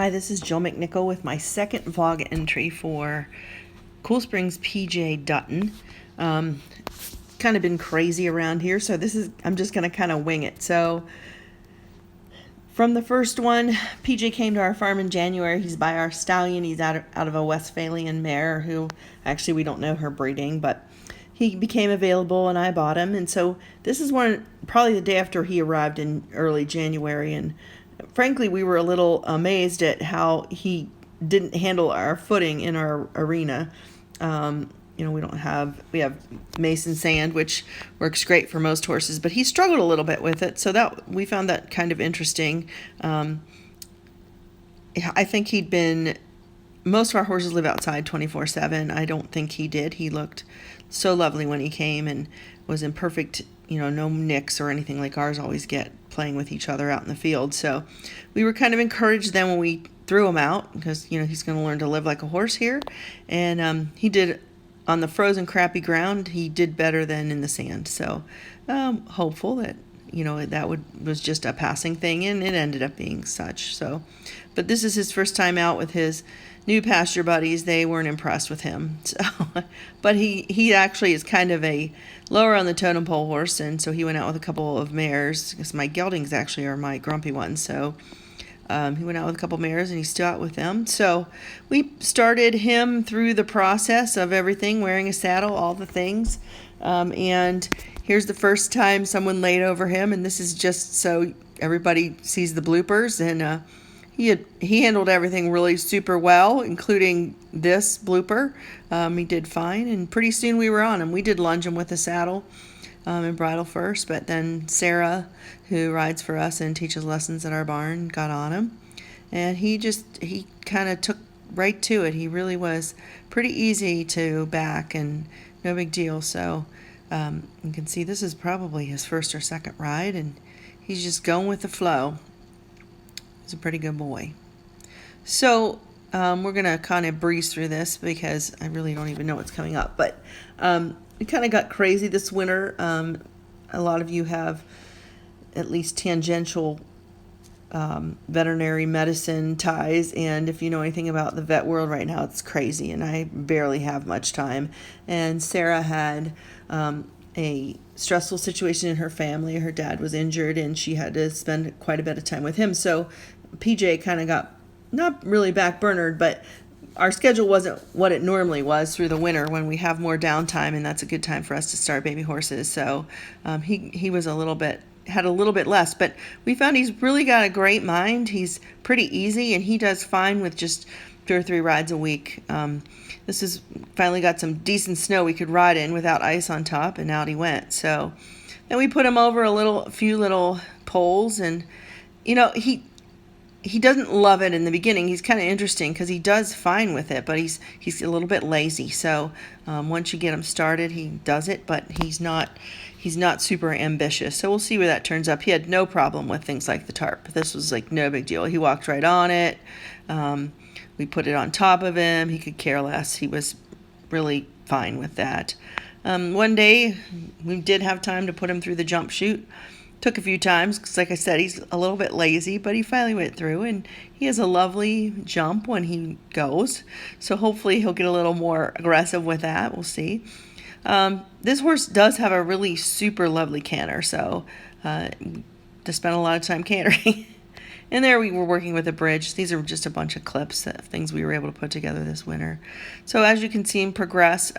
Hi, this is Jill McNichol with my second vlog entry for Cool Springs PJ Dutton. Kind of been crazy around here, so I'm just going to kind of wing it. So from the first one, PJ came to our farm in January. He's by our stallion. He's out of a Westphalian mare who actually we don't know her breeding, but he became available and I bought him. And so this is probably the day after he arrived in early January, and frankly, we were a little amazed at how he didn't handle our footing in our arena. We have mason sand, which works great for most horses, but he struggled a little bit with it. So that we found that kind of interesting. I think most of our horses live outside 24/7. I don't think he did. He looked so lovely when he came and was in perfect, no nicks or anything like ours always get playing with each other out in the field. So we were kind of encouraged then when we threw him out because, he's going to learn to live like a horse here. And he did, on the frozen crappy ground, he did better than in the sand. So hopeful that, was just a passing thing, and it ended up being such. So, but this is his first time out with his new pasture buddies. They weren't impressed with him. So, but he actually is kind of a lower on the totem pole horse, and so he went out with a couple of mares, because my geldings actually are my grumpy ones. So he went out with a couple mares, and he's still out with them. So we started him through the process of everything, wearing a saddle, all the things. And here's the first time someone laid over him, and this is just so everybody sees the bloopers. And he handled everything really super well, including this blooper. He did fine, and pretty soon we were on him. We did lunge him with the saddle and bridle first, but then Sarah, who rides for us and teaches lessons at our barn, got on him, and he kind of took right to it. He really was pretty easy to back and no big deal. So you can see this is probably his first or second ride, and he's just going with the flow. He's a pretty good boy. So we're going to kind of breeze through this because I really don't even know what's coming up. But it kind of got crazy this winter. A lot of you have at least tangential veterinary medicine ties, and if you know anything about the vet world right now, it's crazy, and I barely have much time. And Sarah had a stressful situation in her family. Her dad was injured, and she had to spend quite a bit of time with him. So PJ kind of got not really backburnered, but our schedule wasn't what it normally was through the winter when we have more downtime, and that's a good time for us to start baby horses. So he was had a little bit less, but we found he's really got a great mind. He's pretty easy, and he does fine with just 2 or 3 rides a week. This is finally got some decent snow we could ride in without ice on top, and out he went. So then we put him over a few little poles, and he doesn't love it in the beginning. He's kind of interesting because he does fine with it, but he's a little bit lazy. So once you get him started, he does it, but he's not super ambitious. So we'll see where that turns up. He had no problem with things like the tarp. This was like no big deal. He walked right on it. We put it on top of him. He could care less. He was really fine with that. One day we did have time to put him through the jump chute. Took a few times because, like I said, he's a little bit lazy, but he finally went through, and he has a lovely jump when he goes. So hopefully he'll get a little more aggressive with that. We'll see. This horse does have a really super lovely canter, so to spend a lot of time cantering. And there we were working with a bridge. These are just a bunch of clips of things we were able to put together this winter. So as you can see him progress,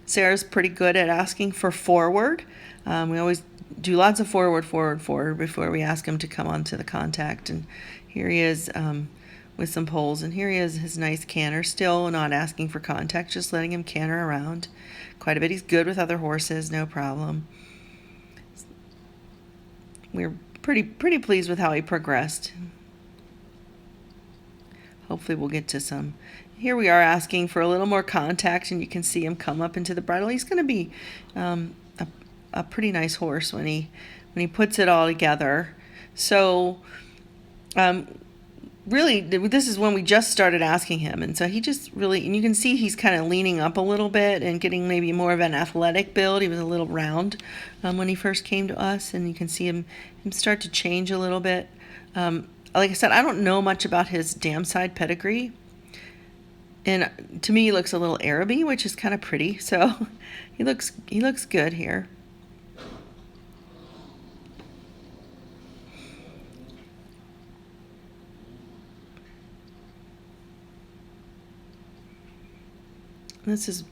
Sarah's pretty good at asking for forward. We always do lots of forward before we ask him to come onto the contact. And here he is with some poles, and here he is, his nice canter, still not asking for contact, just letting him canter around quite a bit. He's good with other horses, no problem. We're pretty pleased with how he progressed. Hopefully we'll get to some. Here we are asking for a little more contact, and you can see him come up into the bridle. He's going to be a pretty nice horse when he puts it all together. So really, this is when we just started asking him, and so he just really, and you can see he's kind of leaning up a little bit and getting maybe more of an athletic build. He was a little round when he first came to us, and you can see him start to change a little bit. Like I said, I don't know much about his dam side pedigree. And to me, he looks a little Araby, which is kind of pretty. So he looks good here. This is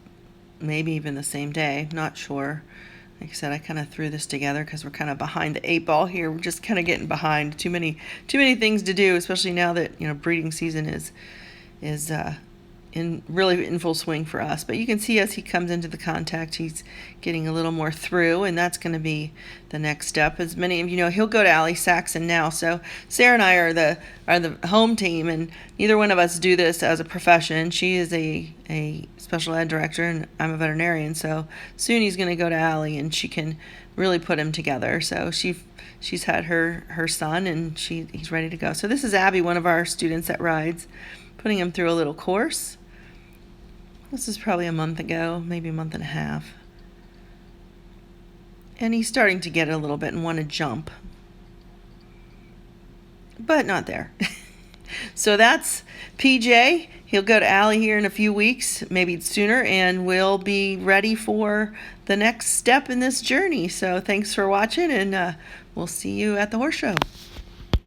maybe even the same day, not sure. Like I said, I kind of threw this together because we're kind of behind the 8 ball here. We're just kind of getting behind. Too many things to do, especially now that breeding season is really in full swing for us. But you can see as he comes into the contact, he's getting a little more through, and that's going to be the next step. As many of you know, he'll go to Allie Saxon now. So Sarah and I are the home team, and neither one of us do this as a profession. She is a special ed director, and I'm a veterinarian. So soon he's going to go to Allie, and she can really put him together. So she's had her son, and he's ready to go. So this is Abby, one of our students that rides, putting him through a little course. This is probably a month ago, maybe a month and a half. And he's starting to get it a little bit and want to jump. But not there. So that's PJ. He'll go to Allie here in a few weeks, maybe sooner, and we'll be ready for the next step in this journey. So thanks for watching, and we'll see you at the horse show.